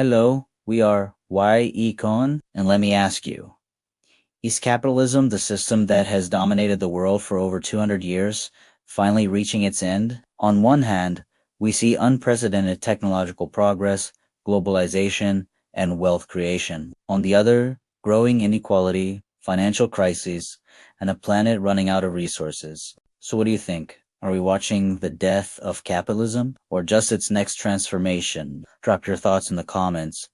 Hello, we are Econ, and let me ask you, is capitalism, the system that has dominated the world for over 200 years, finally reaching its end? On one hand, we see unprecedented technological progress, globalization, and wealth creation. On the other, growing inequality, financial crises, and a planet running out of resources. So what do you think? Are we watching the death of capitalism or just its next transformation? Drop your thoughts in the comments.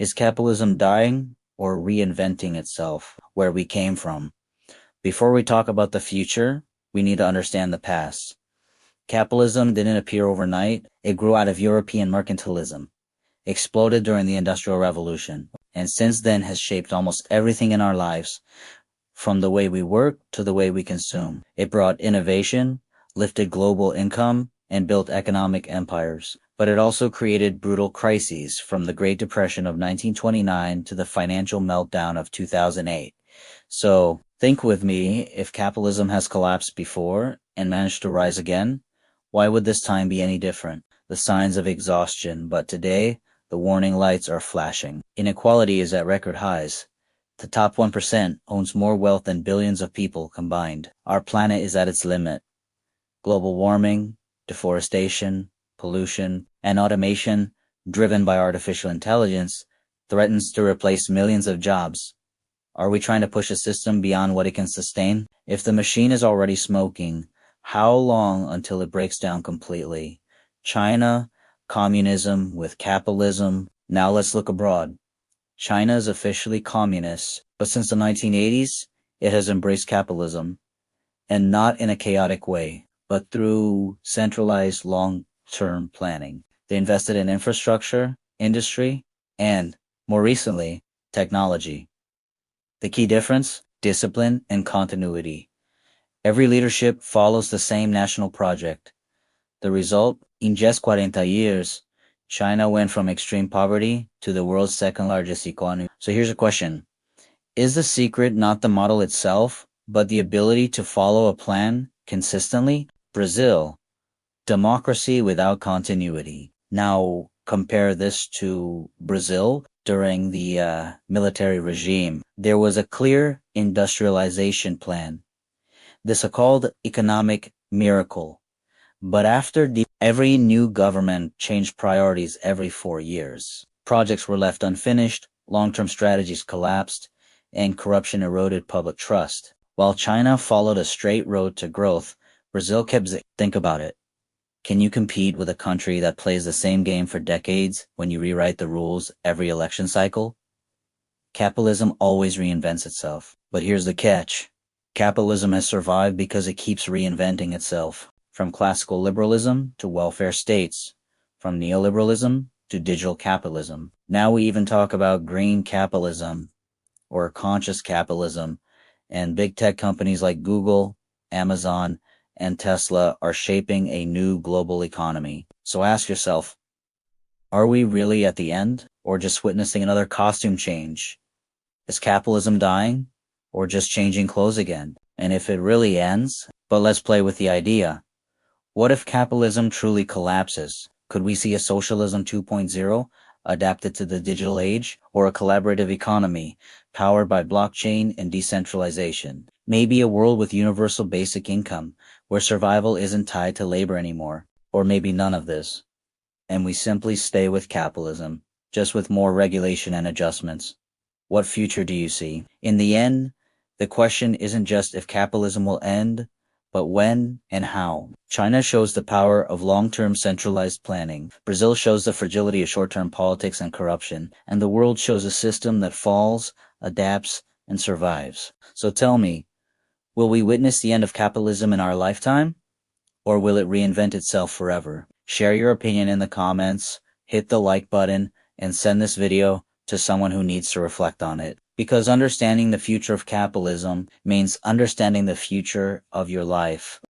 Is capitalism dying or reinventing itself where we came from? Before we talk about the future, we need to understand the past. Capitalism didn't appear overnight. It grew out of European mercantilism, exploded during the Industrial Revolution, and since then has shaped almost everything in our lives, from the way we work to the way we consume. It brought innovation, lifted global income, and built economic empires. But it also created brutal crises, from the Great Depression of 1929 to the financial meltdown of 2008. So, think with me, if capitalism has collapsed before and managed to rise again, why would this time be any different? The signs of exhaustion, but today, the warning lights are flashing. Inequality is at record highs. The top 1% owns more wealth than billions of people combined. Our planet is at its limit. Global warming, deforestation, pollution, and automation, driven by artificial intelligence, threatens to replace millions of jobs. Are we trying to push a system beyond what it can sustain? If the machine is already smoking, how long until it breaks down completely? China, communism with capitalism. Now let's look abroad. China is officially communist, but since the 1980s, it has embraced capitalism, and not in a chaotic way, but through centralized long-term planning. They invested in infrastructure, industry, and, more recently, technology. The key difference? Discipline and continuity. Every leadership follows the same national project. The result? In just 40 years, China went from extreme poverty to the world's second largest economy. So here's a question. Is the secret not the model itself, but the ability to follow a plan consistently? Brazil, democracy without continuity. Now compare this to Brazil during the military regime. There was a clear industrialization plan. This so-called economic miracle. But after every new government changed priorities every 4 years. Projects were left unfinished, long-term strategies collapsed, and corruption eroded public trust. While China followed a straight road to growth, Brazil kept. Think about it. Can you compete with a country that plays the same game for decades when you rewrite the rules every election cycle? Capitalism always reinvents itself. But here's the catch. Capitalism has survived because it keeps reinventing itself. From classical liberalism to welfare states. From neoliberalism to digital capitalism. Now we even talk about green capitalism or conscious capitalism, and big tech companies like Google, Amazon, and Tesla are shaping a new global economy. So ask yourself, are we really at the end, or just witnessing another costume change? Is capitalism dying, or just changing clothes again? And if it really ends, but let's play with the idea. What if capitalism truly collapses? Could we see a socialism 2.0 adapted to the digital age, or a collaborative economy powered by blockchain and decentralization? Maybe a world with universal basic income, where survival isn't tied to labor anymore, or maybe none of this. And we simply stay with capitalism, just with more regulation and adjustments. What future do you see? In the end, the question isn't just if capitalism will end, but when and how. China shows the power of long-term centralized planning. Brazil shows the fragility of short-term politics and corruption. And the world shows a system that falls, adapts, and survives. So tell me, will we witness the end of capitalism in our lifetime? Or will it reinvent itself forever? Share your opinion in the comments, hit the like button, and send this video to someone who needs to reflect on it. Because understanding the future of capitalism means understanding the future of your life.